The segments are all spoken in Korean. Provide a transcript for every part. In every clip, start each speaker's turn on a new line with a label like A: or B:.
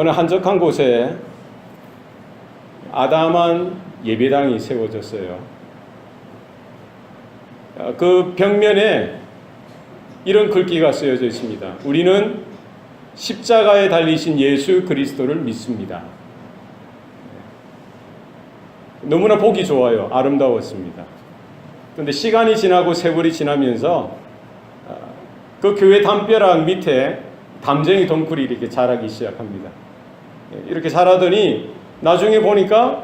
A: 어느 한적한 곳에 아담한 예배당이 세워졌어요. 그 벽면에 이런 글귀가 쓰여져 있습니다. 우리는 십자가에 달리신 예수 그리스도를 믿습니다. 너무나 보기 좋아요. 아름다웠습니다. 그런데 시간이 지나고 세월이 지나면서 그 교회 담벼락 밑에 담쟁이 덩굴이 이렇게 자라기 시작합니다. 이렇게 자라더니 나중에 보니까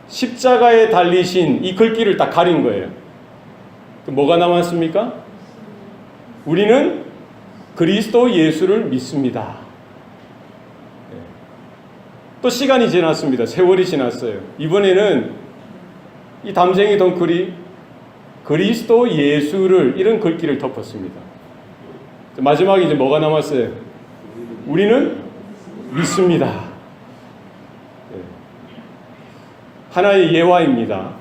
A: 십자가에 달리신 이 글귀를 딱 가린 거예요. 뭐가 남았습니까? 우리는 그리스도 예수를 믿습니다. 또 시간이 지났습니다. 세월이 지났어요. 이번에는 이 담쟁이 덩굴이 그리스도 예수를 이런 글귀를 덮었습니다. 마지막에 이제 뭐가 남았어요? 우리는 믿습니다. 하나의 예화입니다.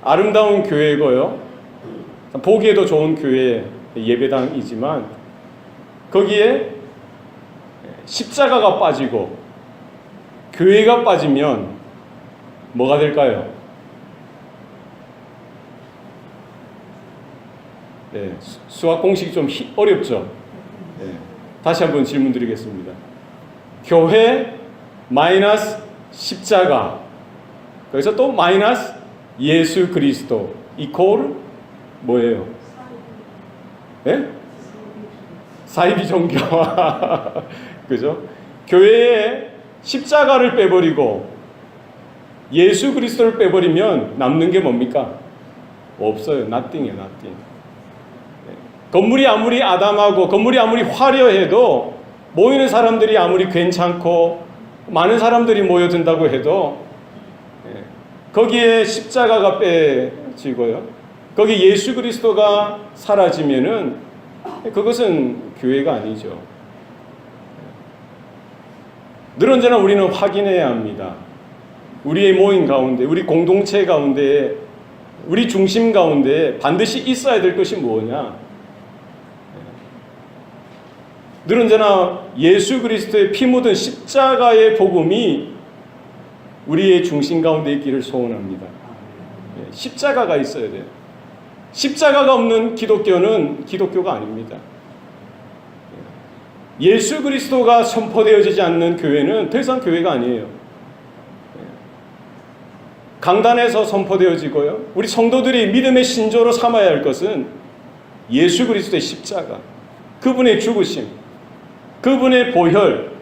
A: 아름다운 교회고요. 보기에도 좋은 교회 예배당이지만 거기에 십자가가 빠지고 교회가 빠지면 뭐가 될까요? 네, 수학 공식이 좀 어렵죠? 네, 다시 한번 질문 드리겠습니다. 교회 마이너스 십자가, 거기서 또 마이너스 예수 그리스도 이퀄 뭐예요? 네? 사이비 종교. 그죠? 교회에 십자가를 빼버리고 예수 그리스도를 빼버리면 남는 게 뭡니까? 없어요. nothing이에요. nothing. 건물이 아무리 아담하고 건물이 아무리 화려해도 모이는 사람들이 아무리 괜찮고 많은 사람들이 모여든다고 해도 거기에 십자가가 빼지고요. 거기 예수 그리스도가 사라지면은 그것은 교회가 아니죠. 늘 언제나 우리는 확인해야 합니다. 우리의 모임 가운데, 우리 공동체 가운데, 우리 중심 가운데 반드시 있어야 될 것이 뭐냐? 늘 언제나 예수 그리스도의 피 묻은 십자가의 복음이 우리의 중심 가운데 있기를 소원합니다. 십자가가 있어야 돼요. 십자가가 없는 기독교는 기독교가 아닙니다. 예수 그리스도가 선포되어지지 않는 교회는 더 이상 교회가 아니에요. 강단에서 선포되어지고요. 우리 성도들이 믿음의 신조로 삼아야 할 것은 예수 그리스도의 십자가, 그분의 죽으심, 그분의 보혈,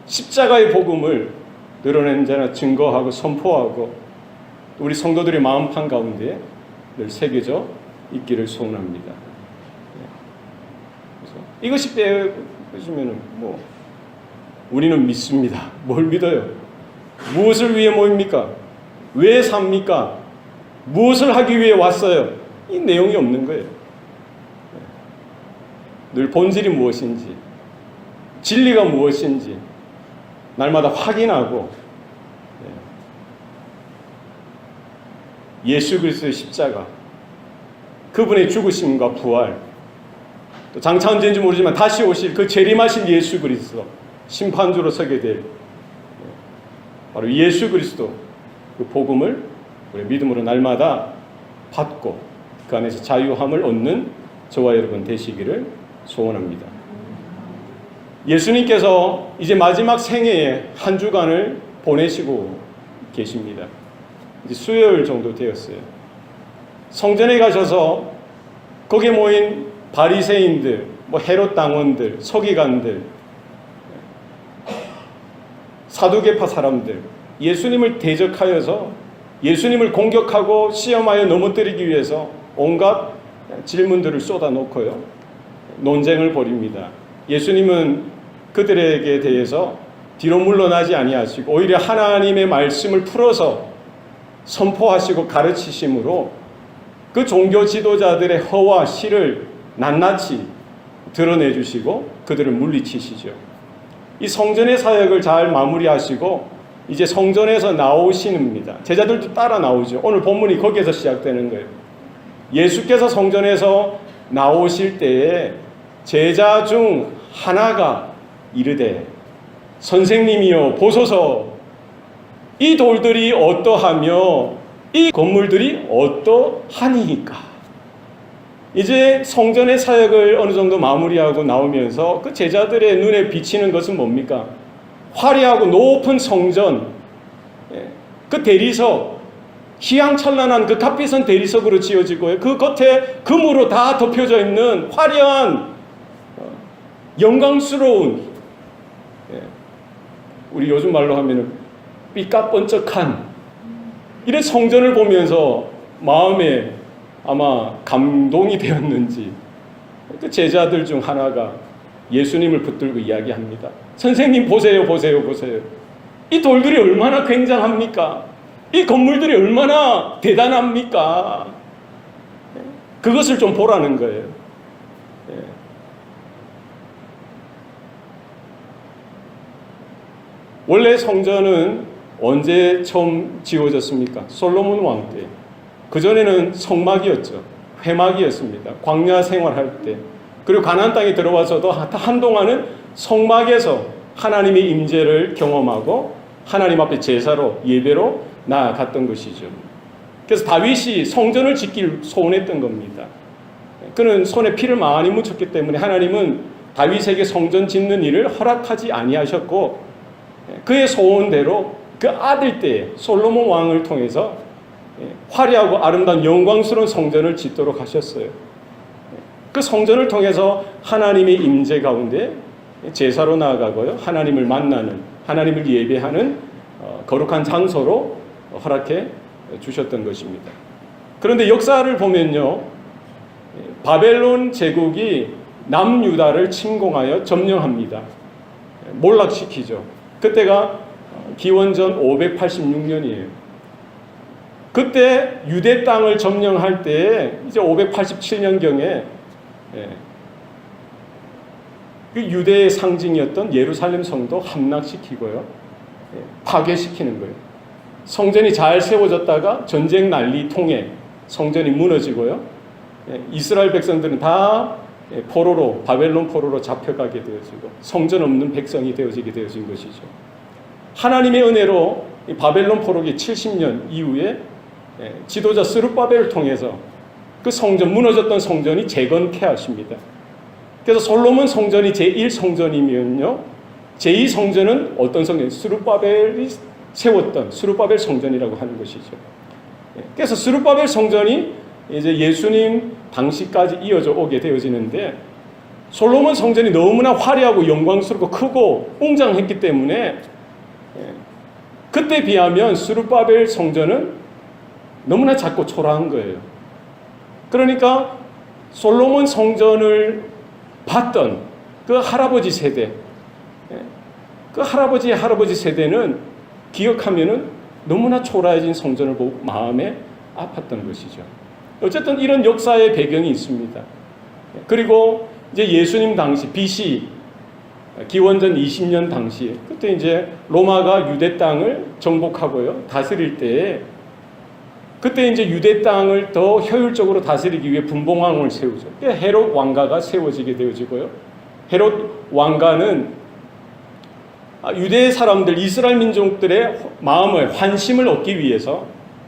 A: 십자가의 복음을 늘 언제나 증거하고 선포하고 우리 성도들의 마음판 가운데 늘 새겨져 있기를 소원합니다. 그래서 이것이 빼어지면은 우리는 믿습니다. 뭘 믿어요? 무엇을 위해 모입니까? 왜 삽니까? 무엇을 하기 위해 왔어요? 이 내용이 없는 거예요. 늘 본질이 무엇인지, 진리가 무엇인지 날마다 확인하고 예수 그리스도의 십자가, 그분의 죽으심과 부활, 또 장차 언제인지 모르지만 다시 오실 그 재림하신 예수 그리스도, 심판주로 서게 될 바로 예수 그리스도 그 복음을 우리 믿음으로 날마다 받고 그 안에서 자유함을 얻는 저와 여러분 되시기를 소원합니다. 예수님께서 이제 마지막 생애에 한 주간을 보내시고 계십니다. 이제 수요일 정도 되었어요. 성전에 가셔서 거기에 모인 바리새인들, 헤롯 당원들, 서기관들, 사두개파 사람들, 예수님을 대적하여서 예수님을 공격하고 시험하여 넘어뜨리기 위해서 온갖 질문들을 쏟아놓고요, 논쟁을 벌입니다. 예수님은 그들에게 대해서 뒤로 물러나지 아니하시고 오히려 하나님의 말씀을 풀어서 선포하시고 가르치심으로 그 종교 지도자들의 허와 실을 낱낱이 드러내주시고 그들을 물리치시죠. 이 성전의 사역을 잘 마무리하시고 이제 성전에서 나오시는입니다. 제자들도 따라 나오죠. 오늘 본문이 거기에서 시작되는 거예요. 예수께서 성전에서 나오실 때에 제자 중 하나가 이르되 선생님이여 보소서, 이 돌들이 어떠하며 이 건물들이 어떠하니까. 이제 성전의 사역을 어느 정도 마무리하고 나오면서 그 제자들의 눈에 비치는 것은 뭡니까? 화려하고 높은 성전, 그 대리석, 희양찬란한 그 값비싼 대리석으로 지어지고요, 그 겉에 금으로 다 덮여져 있는 화려한 영광스러운, 우리 요즘 말로 하면은 삐까뻔쩍한 이런 성전을 보면서 마음에 아마 감동이 되었는지 그 제자들 중 하나가 예수님을 붙들고 이야기합니다. 선생님 보세요, 보세요, 보세요. 이 돌들이 얼마나 굉장합니까? 이 건물들이 얼마나 대단합니까? 그것을 좀 보라는 거예요. 원래 성전은 언제 처음 지어졌습니까? 솔로몬 왕 때. 그전에는 성막이었죠. 회막이었습니다. 광야 생활할 때. 그리고 가나안 땅에 들어와서도 한동안은 성막에서 하나님의 임재를 경험하고 하나님 앞에 제사로, 예배로 나아갔던 것이죠. 그래서 다윗이 성전을 짓길 소원했던 겁니다. 그는 손에 피를 많이 묻혔기 때문에 하나님은 다윗에게 성전 짓는 일을 허락하지 아니하셨고, 그의 소원대로 그 아들 때 솔로몬 왕을 통해서 화려하고 아름다운 영광스러운 성전을 짓도록 하셨어요. 그 성전을 통해서 하나님의 임재 가운데 제사로 나아가고요, 하나님을 만나는, 하나님을 예배하는 거룩한 장소로 허락해 주셨던 것입니다. 그런데 역사를 보면요, 바벨론 제국이 남유다를 침공하여 점령합니다. 몰락시키죠. 그때가 기원전 586년이에요. 그때 유대 땅을 점령할 때 이제 587년경에 그 유대의 상징이었던 예루살렘 성도 함락시키고요, 파괴시키는 거예요. 성전이 잘 세워졌다가 전쟁 난리 통해 성전이 무너지고요, 이스라엘 백성들은 다 포로로, 바벨론 포로로 잡혀가게 되어지고 성전 없는 백성이 되어진 것이죠. 하나님의 은혜로 이 바벨론 포로기 70년 이후에 지도자 스룹바벨을 통해서 그 성전, 무너졌던 성전이 재건케 하십니다. 그래서 솔로몬 성전이 제1성전이면요, 제2성전은 어떤 성전? 스룹바벨이 세웠던 스룹바벨 성전이라고 하는 것이죠. 그래서 스룹바벨 성전이 이제 예수님 당시까지 이어져 오게 되어지는데, 솔로몬 성전이 너무나 화려하고 영광스럽고 크고 웅장했기 때문에 그때 비하면 스룹바벨 성전은 너무나 작고 초라한 거예요. 그러니까 솔로몬 성전을 봤던 그 할아버지 세대, 그 할아버지 세대는 기억하면은 너무나 초라해진 성전을 보고 마음에 아팠던 것이죠. 어쨌든 이런 역사의 배경이 있습니다. 그리고 이제 예수님 당시 BC 기원전 20년 당시, 그때 이제 로마가 유대 땅을 정복하고요, 다스릴 때에 그때 이제 유대 땅을 더 효율적으로 다스리기 위해 분봉왕을 세우죠. 헤롯 왕가가 세워지게 되어지고요. 헤롯 왕가는 유대 사람들, 이스라엘 민족들의 마음을, 환심을 얻기 위해서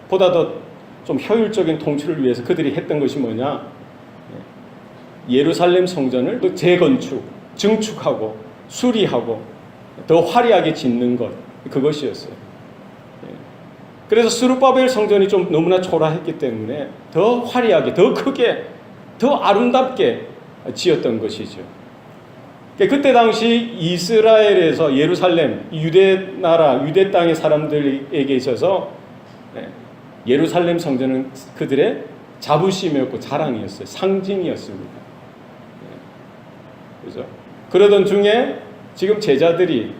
A: 보다 더 좀 효율적인 통치를 위해서 그들이 했던 것이 뭐냐? 예루살렘 성전을 또 재건축, 증축하고 수리하고 더 화려하게 짓는 것, 그것이었어요. 그래서 스룹바벨 성전이 좀 너무나 초라했기 때문에 더 화려하게, 더 크게, 더 아름답게 지었던 것이죠. 그때 당시 이스라엘에서 예루살렘, 유대 나라, 유대 땅의 사람들에게 있어서 예루살렘 성전은 그들의 자부심이었고 자랑이었어요. 상징이었습니다. 그죠? 그러던 중에 지금 제자들이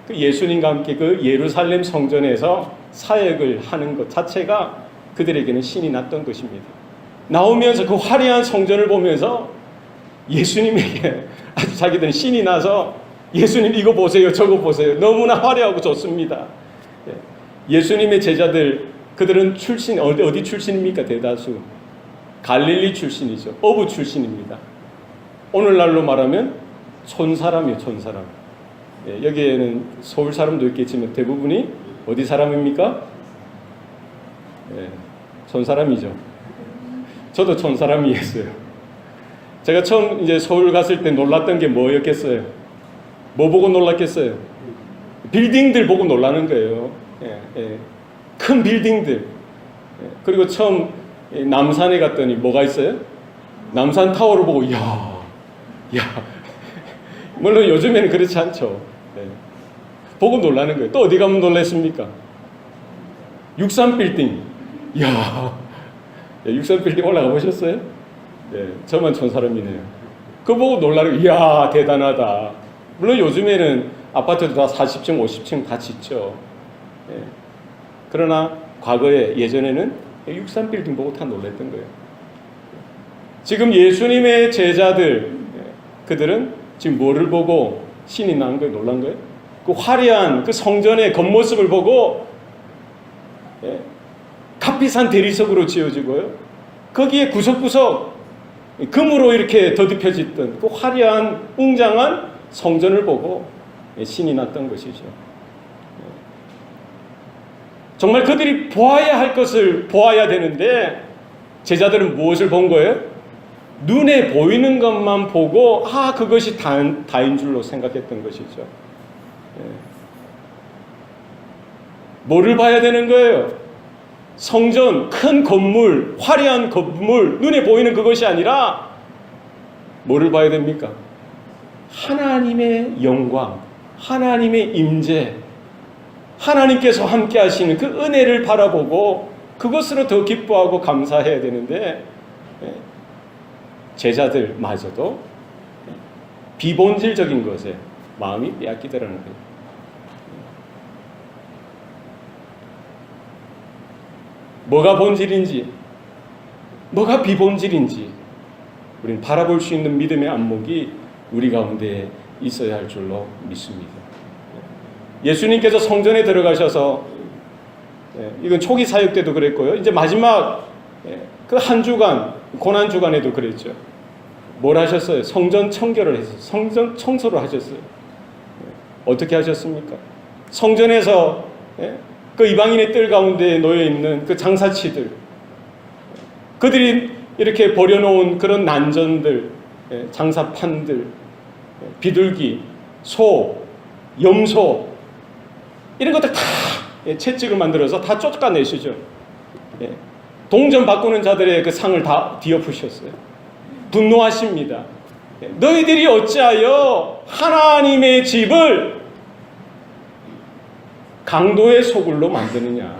A: 그 예수님과 함께 그 예루살렘 성전에서 사역을 하는 것 자체가 그들에게는 신이 났던 것입니다. 나오면서 그 화려한 성전을 보면서 예수님에게 아주 자기들은 신이 나서, 예수님 이거 보세요, 저거 보세요, 너무나 화려하고 좋습니다. 예수님의 제자들, 그들은 출신, 어디 출신입니까? 대다수 갈릴리 출신이죠. 어부 출신입니다. 오늘날로 말하면 촌사람이에요, 촌사람. 예, 여기에는 서울 사람도 있겠지만 대부분이 어디 사람입니까? 예, 촌사람이죠. 저도 촌사람이었어요. 제가 처음 이제 서울 갔을 때 놀랐던 게 뭐였겠어요? 뭐 보고 놀랐겠어요? 빌딩들 보고 놀라는 거예요. 예, 예. 큰 빌딩들. 예, 그리고 처음 남산에 갔더니 뭐가 있어요? 남산 타워를 보고 야. 물론 요즘에는 그렇지 않죠. 예. 보고 놀라는 거예요. 또 어디 가면 놀랐습니까? 63빌딩. 이야. 63빌딩 올라가 보셨어요? 예, 저만 촌사람이네요. 그거 보고 놀라는 거예요. 이야, 대단하다. 물론 요즘에는 아파트도 다 40층, 50층 다 짓죠. 예. 그러나 과거에 예전에는 63빌딩 보고 다 놀랐던 거예요. 지금 예수님의 제자들, 그들은 지금 뭐를 보고 신이 난 거예요? 놀란 거예요? 그 화려한 그 성전의 겉모습을 보고 값비싼 대리석으로 지어지고요. 거기에 구석구석 금으로 이렇게 더듬혀졌던 그 화려한 웅장한 성전을 보고 신이 났던 것이죠. 정말 그들이 보아야 할 것을 보아야 되는데 제자들은 무엇을 본 거예요? 눈에 보이는 것만 보고 그것이 다인 줄로 생각했던 것이죠. 뭐를 봐야 되는 거예요? 성전, 큰 건물, 화려한 건물, 눈에 보이는 그것이 아니라 뭐를 봐야 됩니까? 하나님의 영광, 하나님의 임재, 하나님께서 함께 하시는 그 은혜를 바라보고 그것으로 더 기뻐하고 감사해야 되는데 제자들마저도 비본질적인 것에 마음이 빼앗기더라는 거예요. 뭐가 본질인지, 뭐가 비본질인지 우리는 바라볼 수 있는 믿음의 안목이 우리 가운데 있어야 할 줄로 믿습니다. 예수님께서 성전에 들어가셔서 이건 초기 사역 때도 그랬고요. 이제 마지막 그 한 주간, 고난 주간에도 그랬죠. 뭘 하셨어요? 성전 청결을 했어요. 성전 청소를 하셨어요. 어떻게 하셨습니까? 성전에서 그 이방인의 뜰 가운데 놓여 있는 그 장사치들, 그들이 이렇게 버려놓은 그런 난전들, 장사판들, 비둘기, 소, 염소 이런 것들 다 채찍을 만들어서 다 쫓아내시죠. 동전 바꾸는 자들의 그 상을 다 뒤엎으셨어요. 분노하십니다. 너희들이 어찌하여 하나님의 집을 강도의 소굴로 만드느냐.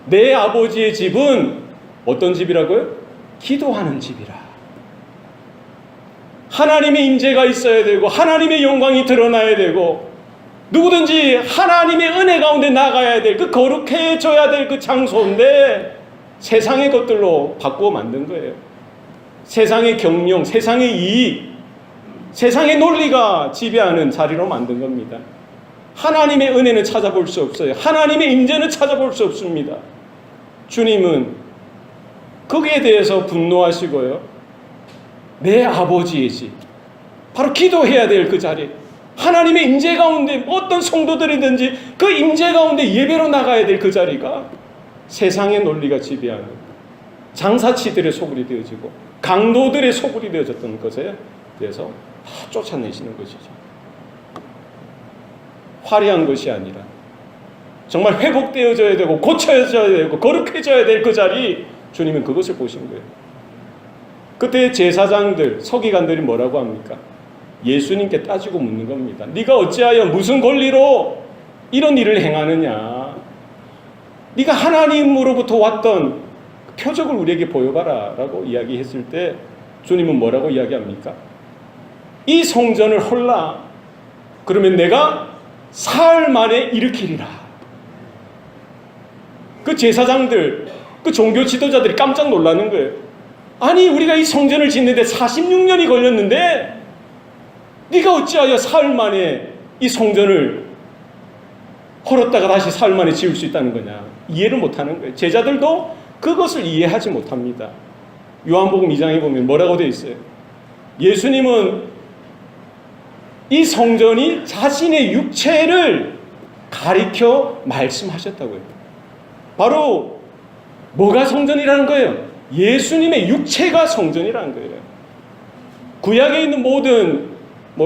A: 내 아버지의 집은 어떤 집이라고요? 기도하는 집이라. 하나님의 임재가 있어야 되고 하나님의 영광이 드러나야 되고 누구든지 하나님의 은혜 가운데 나가야 될 그 거룩해져야 될 그 장소인데 세상의 것들로 바꾸어 만든 거예요. 세상의 경영, 세상의 이익, 세상의 논리가 지배하는 자리로 만든 겁니다. 하나님의 은혜는 찾아볼 수 없어요. 하나님의 임재는 찾아볼 수 없습니다. 주님은 거기에 대해서 분노하시고요. 내 아버지의 집, 바로 기도해야 될 그 자리, 하나님의 임재 가운데 어떤 성도들이든지 그 임재 가운데 예배로 나가야 될 그 자리가 세상의 논리가 지배하는 장사치들의 소굴이 되어지고 강도들의 소굴이 되어졌던 것에 대해서 다 쫓아내시는 것이죠. 화려한 것이 아니라 정말 회복되어져야 되고 고쳐져야 되고 거룩해져야 될 그 자리, 주님은 그것을 보신 거예요. 그때 제사장들, 서기관들이 뭐라고 합니까? 예수님께 따지고 묻는 겁니다. 네가 어찌하여 무슨 권리로 이런 일을 행하느냐? 네가 하나님으로부터 왔던 표적을 우리에게 보여봐라 라고 이야기했을 때 주님은 뭐라고 이야기합니까? 이 성전을 헐라. 그러면 내가 사흘 만에 일으키리라. 그 제사장들, 그 종교 지도자들이 깜짝 놀라는 거예요. 아니 우리가 이 성전을 짓는데 46년이 걸렸는데 네가 어찌하여 사흘 만에 이 성전을 헐었다가 다시 사흘 만에 지을 수 있다는 거냐. 이해를 못하는 거예요. 제자들도 그것을 이해하지 못합니다. 요한복음 2장에 보면 뭐라고 되어 있어요? 예수님은 이 성전이 자신의 육체를 가리켜 말씀하셨다고요. 바로 뭐가 성전이라는 거예요? 예수님의 육체가 성전이라는 거예요. 구약에 있는 모든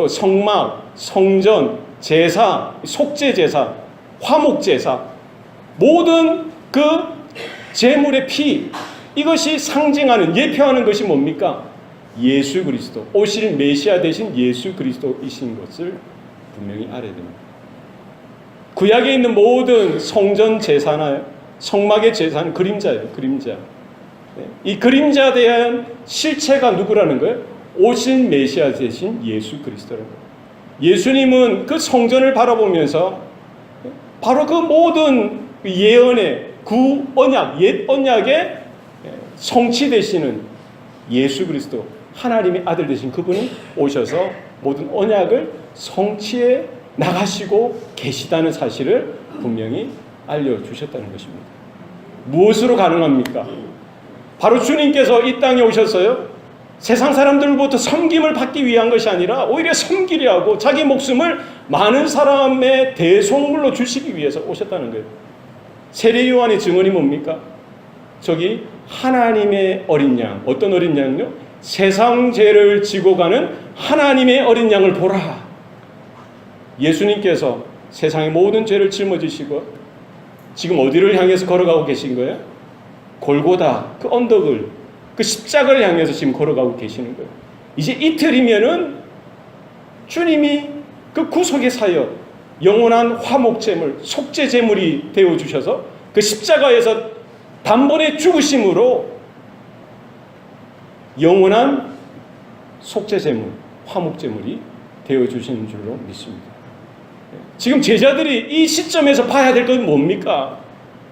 A: 성막, 성전, 제사, 속죄제사, 화목제사, 모든 그 제물의 피, 이것이 상징하는, 예표하는 것이 뭡니까? 예수 그리스도, 오실 메시아 되신 예수 그리스도이신 것을 분명히 알아야 됩니다. 구약에 있는 모든 성전 제사나 성막의 제사는 그림자예요. 그림자. 이 그림자에 대한 실체가 누구라는 거예요? 오신 메시아 되신 예수 그리스도라는 거예요. 예수님은 그 성전을 바라보면서 바로 그 모든 예언의 구언약, 옛 언약의 성취되시는 예수 그리스도, 하나님의 아들 되신 그분이 오셔서 모든 언약을 성취해 나가시고 계시다는 사실을 분명히 알려주셨다는 것입니다. 무엇으로 가능합니까? 바로 주님께서 이 땅에 오셨어요. 세상 사람들로부터 섬김을 받기 위한 것이 아니라 오히려 섬기려 하고 자기 목숨을 많은 사람의 대속물로 주시기 위해서 오셨다는 거예요. 세례 요한의 증언이 뭡니까? 저기 하나님의 어린 양, 어떤 어린 양요? 세상 죄를 지고 가는 하나님의 어린 양을 보라. 예수님께서 세상의 모든 죄를 짊어지시고 지금 어디를 향해서 걸어가고 계신 거예요? 골고다, 그 언덕을, 그 십자가를 향해서 지금 걸어가고 계시는 거예요. 이제 이틀이면은 주님이 그 구속의 사역, 영원한 화목제물, 속죄제물이 되어주셔서 그 십자가에서 단번에 죽으심으로 영원한 속죄제물, 화목제물이 되어주시는 줄로 믿습니다. 지금 제자들이 이 시점에서 봐야 될 건 뭡니까?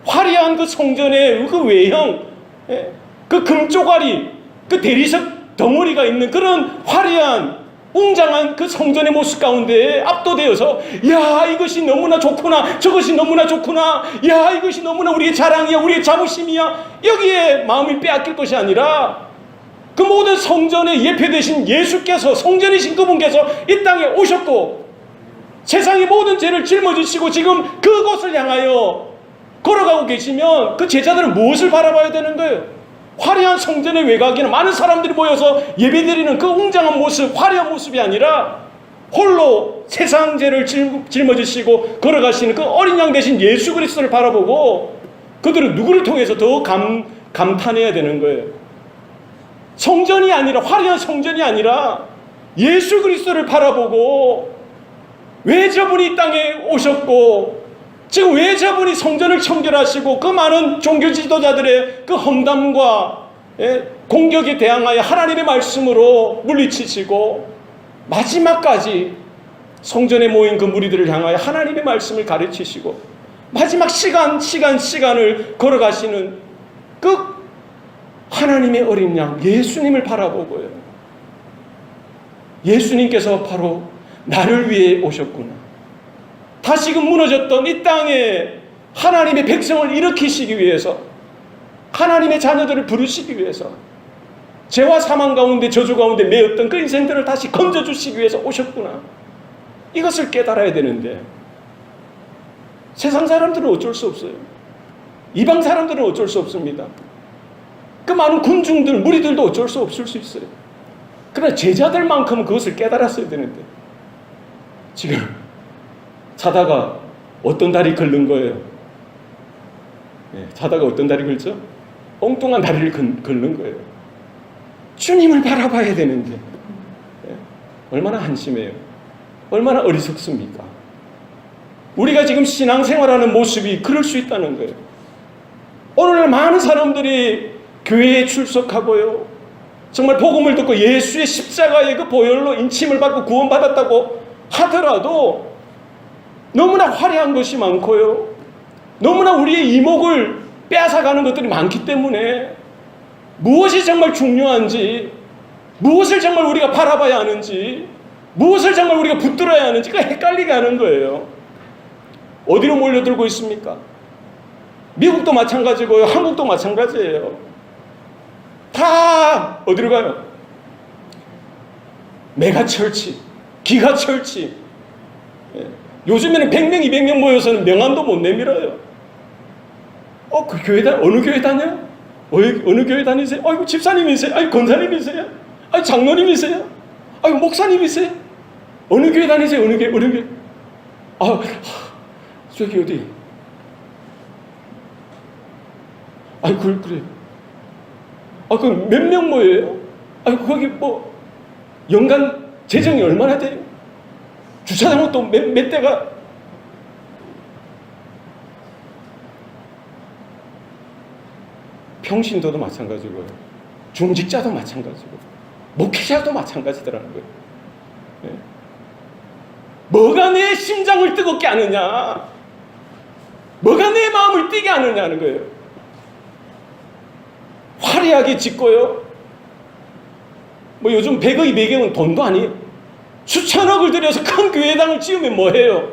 A: 화려한 그 성전의 그 외형, 그 금조가리, 그 대리석 덩어리가 있는 그런 화려한 웅장한 그 성전의 모습 가운데 압도되어서 야, 이것이 너무나 좋구나, 저것이 너무나 좋구나, 야, 이것이 너무나 우리의 자랑이야, 우리의 자부심이야, 여기에 마음이 빼앗길 것이 아니라 그 모든 성전의 예표 되신 예수께서, 성전이신 그분께서 이 땅에 오셨고 세상의 모든 죄를 짊어지시고 지금 그곳을 향하여 걸어가고 계시면 그 제자들은 무엇을 바라봐야 되는 거예요? 화려한 성전의 외곽에는 많은 사람들이 모여서 예배드리는 그 웅장한 모습, 화려한 모습이 아니라 홀로 세상 죄를 짊어지시고 걸어가시는 그 어린 양 되신 예수 그리스도를 바라보고 그들은 누구를 통해서 더 감탄해야 되는 거예요? 성전이 아니라, 화려한 성전이 아니라 예수 그리스도를 바라보고 왜 저분이 이 땅에 오셨고 지금 왜 저분이 성전을 청결하시고 그 많은 종교 지도자들의 그 험담과 공격에 대항하여 하나님의 말씀으로 물리치시고 마지막까지 성전에 모인 그 무리들을 향하여 하나님의 말씀을 가르치시고 마지막 시간을 걸어가시는 그 하나님의 어린 양 예수님을 바라보고요. 예수님께서 바로 나를 위해 오셨구나. 다시금 무너졌던 이 땅에 하나님의 백성을 일으키시기 위해서, 하나님의 자녀들을 부르시기 위해서, 죄와 사망 가운데 저주 가운데 매였던 그 인생들을 다시 건져주시기 위해서 오셨구나. 이것을 깨달아야 되는데 세상 사람들은 어쩔 수 없어요. 이방 사람들은 어쩔 수 없습니다. 그 많은 군중들, 무리들도 어쩔 수 없을 수 있어요. 그러나 제자들만큼은 그것을 깨달았어야 되는데 지금 자다가 어떤 다리 긁는 거예요? 자다가 어떤 다리 긁죠? 엉뚱한 다리를 긁는 거예요. 주님을 바라봐야 되는데 얼마나 한심해요. 얼마나 어리석습니까? 우리가 지금 신앙생활하는 모습이 그럴 수 있다는 거예요. 오늘날 많은 사람들이 교회에 출석하고요, 정말 복음을 듣고 예수의 십자가의 그 보혈로 인침을 받고 구원받았다고 하더라도 너무나 화려한 것이 많고요, 너무나 우리의 이목을 빼앗아가는 것들이 많기 때문에 무엇이 정말 중요한지, 무엇을 정말 우리가 바라봐야 하는지, 무엇을 정말 우리가 붙들어야 하는지가 헷갈리게 하는 거예요. 어디로 몰려들고 있습니까? 미국도 마찬가지고요, 한국도 마찬가지예요. 다 어디로 가요? 메가철치, 기가철치. 요즘에는 100명, 200명 모여서는 명함도 못 내밀어요. 그 교회 어느 교회 다녀? 어느 교회 다니세요? 아이고, 집사님이세요? 아이고, 권사님이세요? 아이고, 장로님이세요? 아이고, 목사님이세요? 어느 교회 다니세요? 어느 교회? 저기 어디? 그래. 그 몇 명 모여요? 거기 뭐, 연간 재정이 얼마나 돼요? 주차장은 또 몇 대가? 평신도도 마찬가지고요. 중직자도 마찬가지고, 목회자도 마찬가지더라는 거예요. 네. 뭐가 내 심장을 뜨겁게 하느냐? 뭐가 내 마음을 뛰게 하느냐는 거예요. 화려하게 짓고요. 뭐 요즘 100억, 200억은 돈도 아니에요. 수천억을 들여서 큰 교회당을 지으면 뭐해요?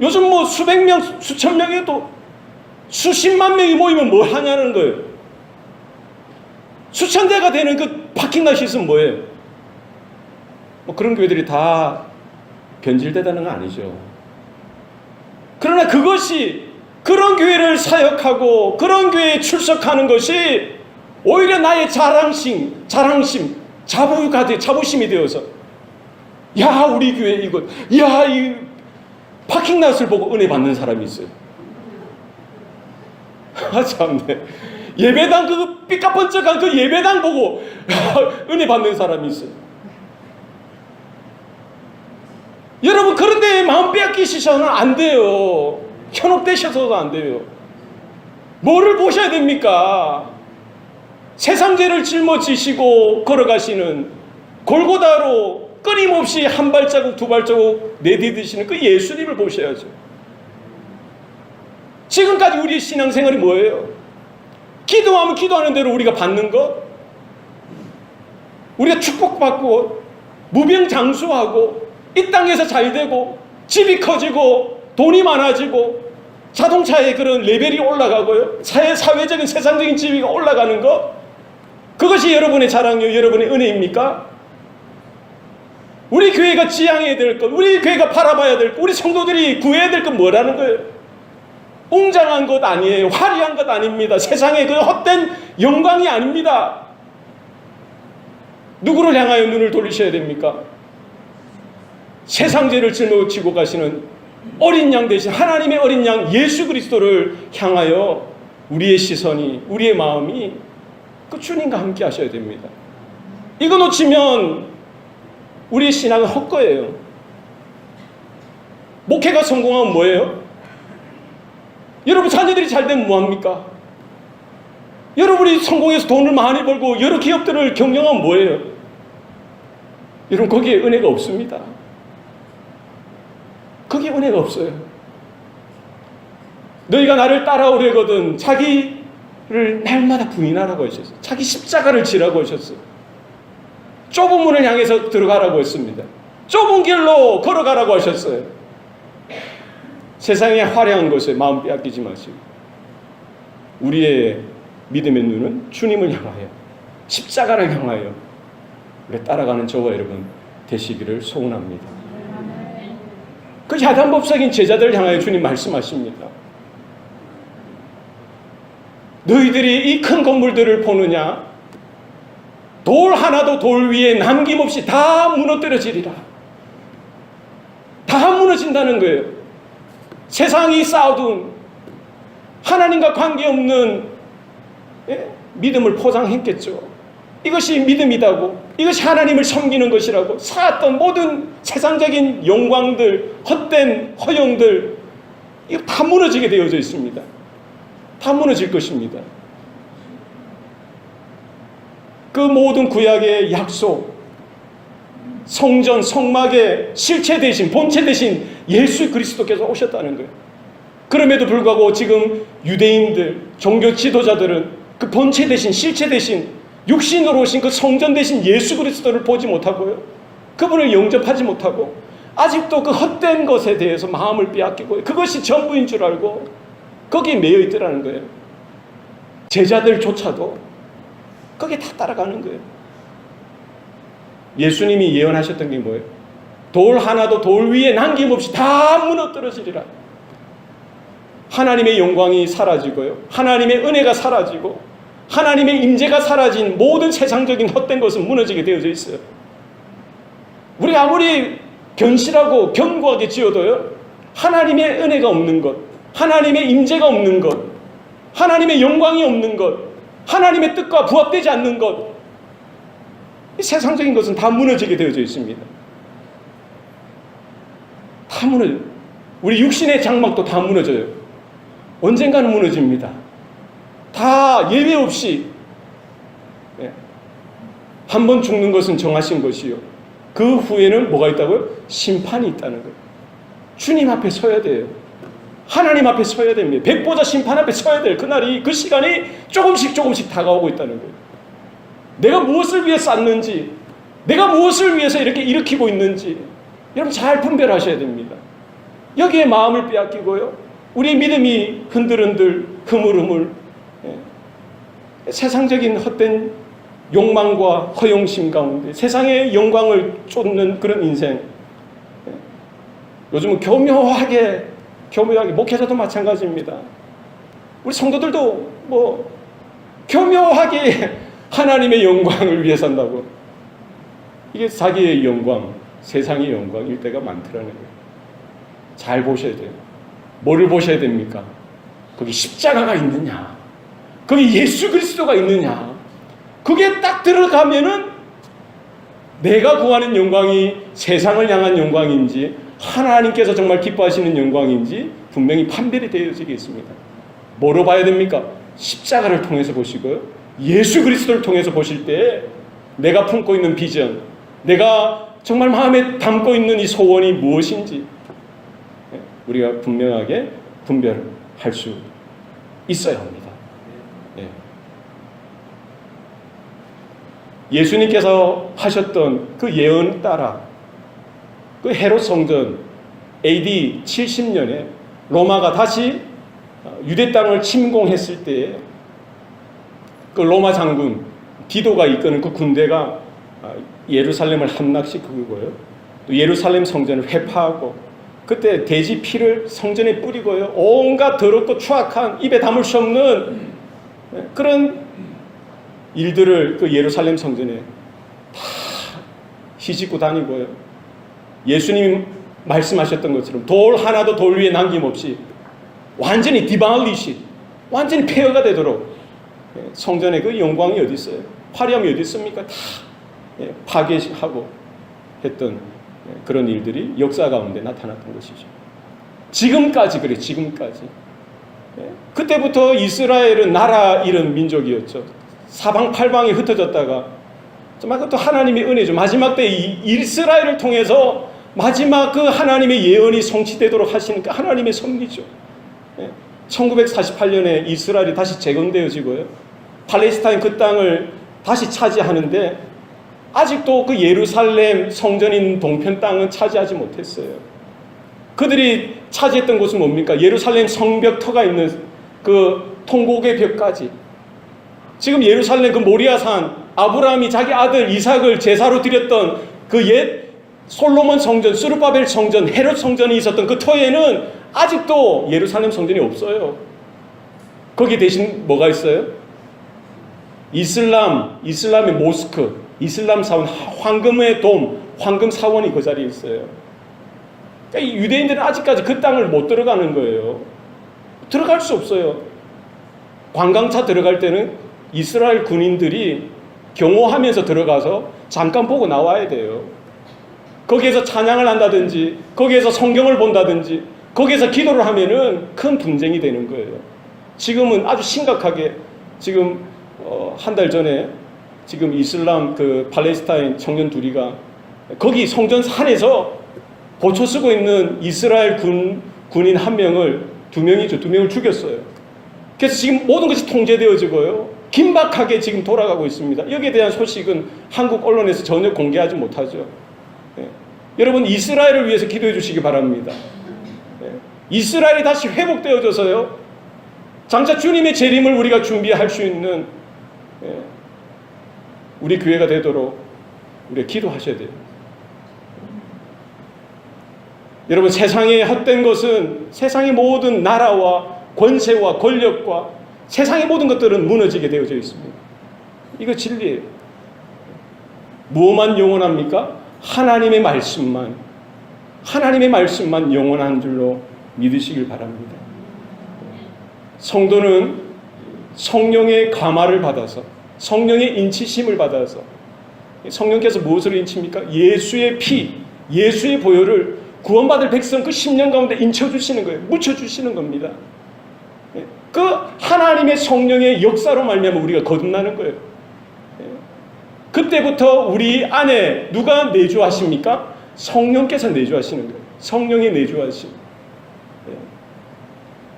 A: 요즘 뭐 수백 명, 수천 명에도 수십만 명이 모이면 뭘 하냐는 거예요. 수천 대가 되는 그 파킹낫이 있으면 뭐예요? 뭐 그런 교회들이 다 변질되다는 건 아니죠. 그러나 그런 교회를 사역하고 그런 교회에 출석하는 것이 오히려 나의 자랑심, 자부심이 되어서, 야, 우리 교회 이 파킹낫을 보고 은혜 받는 사람이 있어요. 참네. 예배당 그 삐까번쩍한 그 예배당 보고 은혜 받는 사람이 있어요. 여러분, 그런데 마음 빼앗기시서는 안 돼요. 현혹되셔서도 안 돼요. 뭐를 보셔야 됩니까? 세상 죄를 짊어지시고 걸어가시는, 골고다로 끊임없이 한 발자국 두 발자국 내디디시는 그 예수님을 보셔야죠. 지금까지 우리 신앙생활이 뭐예요? 기도하면 기도하는 대로 우리가 받는 것, 우리가 축복받고 무병장수하고 이 땅에서 잘되고 집이 커지고 돈이 많아지고 자동차의 그런 레벨이 올라가고요, 사회적인 세상적인 지위가 올라가는 것, 그것이 여러분의 자랑이요, 여러분의 은혜입니까? 우리 교회가 지향해야 될 것, 우리 교회가 바라봐야 될 것, 우리 성도들이 구해야 될 것 뭐라는 거예요? 웅장한 것 아니에요. 화려한 것 아닙니다. 세상의 그 헛된 영광이 아닙니다. 누구를 향하여 눈을 돌리셔야 됩니까? 세상 죄를 짊어지고 가시는 어린 양 대신 하나님의 어린 양 예수 그리스도를 향하여 우리의 시선이, 우리의 마음이 그 주님과 함께 하셔야 됩니다. 이거 놓치면 우리의 신앙은 헛거예요. 목회가 성공하면 뭐예요? 여러분 자녀들이 잘 되면 뭐합니까? 여러분이 성공해서 돈을 많이 벌고 여러 기업들을 경영하면 뭐예요? 여러분, 거기에 은혜가 없습니다. 거기에 은혜가 없어요. 너희가 나를 따라오려거든 자기를 날마다 부인하라고 하셨어요. 자기 십자가를 지라고 하셨어요. 좁은 문을 향해서 들어가라고 했습니다. 좁은 길로 걸어가라고 하셨어요. 세상의 화려한 것에 마음 빼앗기지 마시고 우리의 믿음의 눈은 주님을 향하여, 십자가를 향하여 우리 따라가는 저와 여러분 되시기를 소원합니다. 그 야단법석인 제자들을 향하여 주님 말씀하십니다. 너희들이 이 큰 건물들을 보느냐? 돌 하나도 돌 위에 남김없이 다 무너뜨려지리라. 다 무너진다는 거예요. 세상이 쌓아둔 하나님과 관계없는 믿음을 포장했겠죠. 이것이 믿음이라고, 이것이 하나님을 섬기는 것이라고 쌓았던 모든 세상적인 영광들, 헛된 허영들, 이거 다 무너지게 되어져 있습니다. 다 무너질 것입니다. 그 모든 구약의 약속, 성전, 성막의 실체 대신, 본체 대신 예수 그리스도께서 오셨다는 거예요. 그럼에도 불구하고 지금 유대인들, 종교 지도자들은 그 본체 대신, 실체 대신, 육신으로 오신 그 성전 대신 예수 그리스도를 보지 못하고요, 그분을 영접하지 못하고 아직도 그 헛된 것에 대해서 마음을 빼앗기고 그것이 전부인 줄 알고 거기에 매여 있더라는 거예요. 제자들조차도 거기에 다 따라가는 거예요. 예수님이 예언하셨던 게 뭐예요? 돌 하나도 돌 위에 남김없이 다 무너뜨려지리라. 하나님의 영광이 사라지고요, 하나님의 은혜가 사라지고 하나님의 임재가 사라진 모든 세상적인 헛된 것은 무너지게 되어져 있어요. 우리가 아무리 견실하고 견고하게 지어도요, 하나님의 은혜가 없는 것, 하나님의 임재가 없는 것, 하나님의 영광이 없는 것, 하나님의 뜻과 부합되지 않는 것, 이 세상적인 것은 다 무너지게 되어져 있습니다. 다 무너져요. 우리 육신의 장막도 다 무너져요. 언젠가는 무너집니다. 다 예외 없이. 한 번 죽는 것은 정하신 것이요, 그 후에는 뭐가 있다고요? 심판이 있다는 거예요. 주님 앞에 서야 돼요. 하나님 앞에 서야 됩니다. 백보자 심판 앞에 서야 될 그날이, 그 시간이 조금씩 다가오고 있다는 거예요. 내가 무엇을 위해 쌌는지, 내가 무엇을 위해서 이렇게 일으키고 있는지 여러분 잘 분별하셔야 됩니다. 여기에 마음을 빼앗기고요, 우리의 믿음이 흔들흔들 흐물흐물 세상적인 헛된 욕망과 허영심 가운데 세상의 영광을 쫓는 그런 인생. 요즘은 교묘하게 목회자도 마찬가지입니다. 우리 성도들도 교묘하게 하나님의 영광을 위해 산다고, 이게 자기의 영광, 세상의 영광일 때가 많더라는 거예요. 잘 보셔야 돼요. 뭐를 보셔야 됩니까? 거기 십자가가 있느냐, 거기 예수 그리스도가 있느냐. 그게 딱 들어가면은 내가 구하는 영광이 세상을 향한 영광인지 하나님께서 정말 기뻐하시는 영광인지 분명히 판별이 되어지겠습니다. 뭐로 봐야 됩니까? 십자가를 통해서 보시고요, 예수 그리스도를 통해서 보실 때 내가 품고 있는 비전, 내가 정말 마음에 담고 있는 이 소원이 무엇인지 우리가 분명하게 분별할 수 있어야 합니다. 예수님께서 하셨던 그 예언 따라 그 헤롯 성전 AD 70년에 로마가 다시 유대 땅을 침공했을 때 그 로마 장군 디도가 이끄는 그 군대가 예루살렘을 함락시키고요, 또 예루살렘 성전을 회파하고 그때 돼지 피를 성전에 뿌리고요, 온갖 더럽고 추악한 입에 담을 수 없는 그런 일들을 그 예루살렘 성전에 다 휘짓고 다니고요, 예수님 말씀하셨던 것처럼 돌 하나도 돌 위에 남김없이 완전히 디발리시, 완전히 폐허가 되도록 성전의 그 영광이 어디 있어요? 화려함이 어디 있습니까? 다 파괴하고 했던 그런 일들이 역사 가운데 나타났던 것이죠. 지금까지 그래, 지금까지. 그때부터 이스라엘은 나라 잃은 민족이었죠. 사방팔방이 흩어졌다가 정말 또 하나님의 은혜죠. 마지막 때 이스라엘을 통해서 마지막 그 하나님의 예언이 성취되도록 하시니까 하나님의 섭리죠. 1948년에 이스라엘이 다시 재건되어지고요, 팔레스타인 그 땅을 다시 차지하는데 아직도 그 예루살렘 성전인 동편 땅은 차지하지 못했어요. 그들이 차지했던 곳은 뭡니까? 예루살렘 성벽터가 있는 그 통곡의 벽까지. 지금 예루살렘 그 모리아산, 아브라함이 자기 아들 이삭을 제사로 드렸던 그 옛 솔로몬 성전, 스룹바벨 성전, 헤롯 성전이 있었던 그 터에는 아직도 예루살렘 성전이 없어요. 거기 대신 뭐가 있어요? 이슬람의 모스크, 이슬람 사원, 황금의 돔, 황금 사원이 그 자리에 있어요. 그러니까 유대인들은 아직까지 그 땅을 못 들어가는 거예요. 들어갈 수 없어요. 관광차 들어갈 때는 이스라엘 군인들이 경호하면서 들어가서 잠깐 보고 나와야 돼요. 거기에서 찬양을 한다든지, 거기에서 성경을 본다든지, 거기에서 기도를 하면은 큰 분쟁이 되는 거예요. 지금은 아주 심각하게 지금 한 달 전에 지금 이슬람 그 팔레스타인 청년 둘이가 거기 성전 산에서 보초 쓰고 있는 이스라엘 군인 한 명을 두 명을 죽였어요. 그래서 지금 모든 것이 통제되어지고요, 긴박하게 지금 돌아가고 있습니다. 여기에 대한 소식은 한국 언론에서 전혀 공개하지 못하죠. 여러분 이스라엘을 위해서 기도해 주시기 바랍니다. 이스라엘이 다시 회복되어져서요, 장차 주님의 재림을 우리가 준비할 수 있는 우리 교회가 되도록 우리가 기도하셔야 돼요. 여러분, 세상에 헛된 것은 세상의 모든 나라와 권세와 권력과 세상의 모든 것들은 무너지게 되어져 있습니다. 이거 진리예요. 무엇만 영원합니까? 하나님의 말씀만 영원한 줄로 믿으시길 바랍니다. 성도는 성령의 감화를 받아서, 성령의 인치심을 받아서, 성령께서 무엇을 인칩니까? 예수의 피, 예수의 보혈을 구원받을 백성 그 10년 가운데 인쳐주시는 거예요. 묻혀주시는 겁니다. 그 하나님의 성령의 역사로 말미암아 우리가 거듭나는 거예요. 그때부터 우리 안에 누가 내주하십니까? 성령께서 내주하시는 거예요. 성령이 내주하심.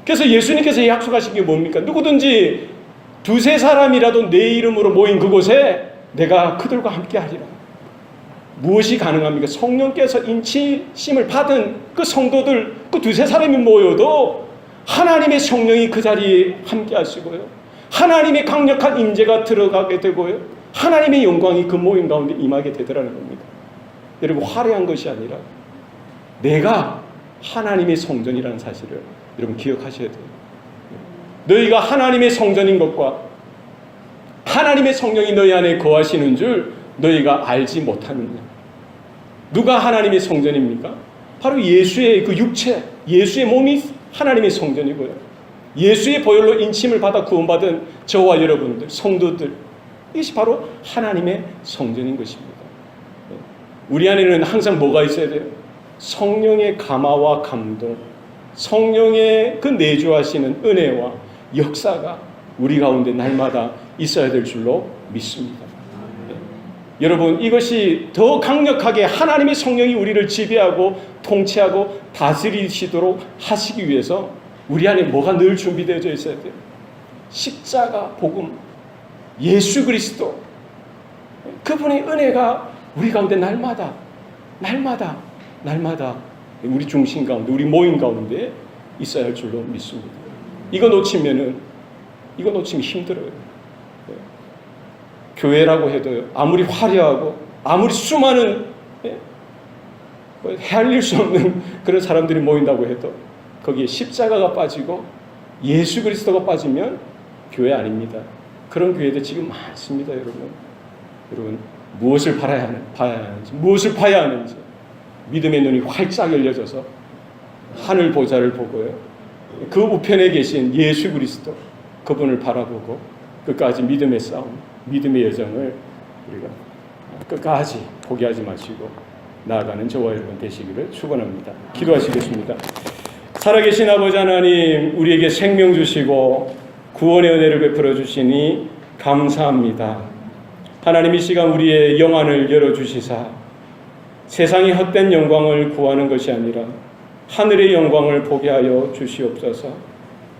A: 그래서 예수님께서 약속하신 게 뭡니까? 누구든지 두세 사람이라도 내 이름으로 모인 그곳에 내가 그들과 함께 하리라. 무엇이 가능합니까? 성령께서 인치심을 받은 그 성도들, 그 두세 사람이 모여도 하나님의 성령이 그 자리에 함께 하시고요. 하나님의 강력한 임재가 들어가게 되고요. 하나님의 영광이 그 모임 가운데 임하게 되더라는 겁니다. 여러분, 화려한 것이 아니라 내가 하나님의 성전이라는 사실을 여러분 기억하셔야 돼요. 너희가 하나님의 성전인 것과 하나님의 성령이 너희 안에 거하시는 줄 너희가 알지 못하느냐. 누가 하나님의 성전입니까? 바로 예수의 그 육체, 예수의 몸이 하나님의 성전이고요. 예수의 보혈로 인침을 받아 구원받은 저와 여러분들, 성도들, 이것이 바로 하나님의 성전인 것입니다. 우리 안에는 항상 뭐가 있어야 돼요? 성령의 감화와 감동, 성령의 그 내주하시는 은혜와 역사가 우리 가운데 날마다 있어야 될 줄로 믿습니다. 여러분, 이것이 더 강력하게 하나님의 성령이 우리를 지배하고 통치하고 다스리시도록 하시기 위해서 우리 안에 뭐가 늘 준비되어져 있어야 돼요? 십자가 복음, 예수 그리스도, 그분의 은혜가 우리 가운데 날마다 우리 중심 가운데, 우리 모임 가운데 있어야 할 줄로 믿습니다. 이거 놓치면 힘들어요. 교회라고 해도요, 아무리 화려하고 아무리 수많은 헤아릴 수 없는 그런 사람들이 모인다고 해도 거기에 십자가가 빠지고 예수 그리스도가 빠지면 교회 아닙니다. 그런 교회들 지금 많습니다. 여러분 무엇을 봐야 하는지, 무엇을 봐야 하는지 믿음의 눈이 활짝 열려져서 하늘 보좌를 보고요, 그 우편에 계신 예수 그리스도, 그분을 바라보고 끝까지 믿음의 싸움, 믿음의 여정을 우리가 끝까지 포기하지 마시고 나아가는 저와 여러분 되시기를 축원합니다. 기도하시겠습니다. 살아계신 아버지 하나님, 우리에게 생명 주시고 구원의 은혜를 베풀어 주시니 감사합니다. 하나님, 이 시간 우리의 영안을 열어주시사 세상의 헛된 영광을 구하는 것이 아니라 하늘의 영광을 보게 하여 주시옵소서.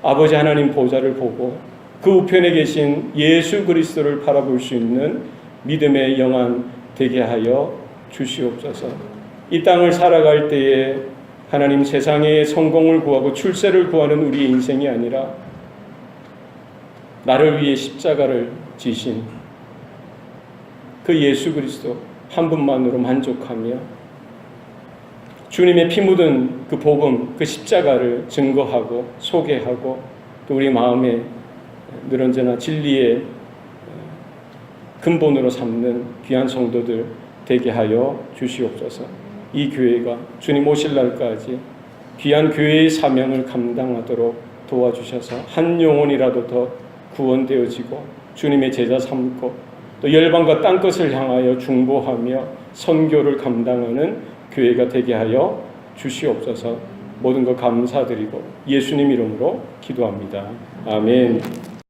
A: 아버지 하나님 보좌를 보고 그 우편에 계신 예수 그리스도를 바라볼 수 있는 믿음의 영안 되게 하여 주시옵소서. 이 땅을 살아갈 때에 하나님, 세상의 성공을 구하고 출세를 구하는 우리의 인생이 아니라 나를 위해 십자가를 지신 그 예수 그리스도 한 분만으로 만족하며 주님의 피 묻은 그 복음, 그 십자가를 증거하고 소개하고 또 우리 마음에 늘 언제나 진리의 근본으로 삼는 귀한 성도들 되게 하여 주시옵소서. 이 교회가 주님 오실 날까지 귀한 교회의 사명을 감당하도록 도와주셔서 한 영혼이라도 더 구원되어지고 주님의 제자 삼고 또 열방과 땅끝을 향하여 중보하며 선교를 감당하는 교회가 되게 하여 주시옵소서. 모든 것 감사드리고 예수님 이름으로 기도합니다. 아멘.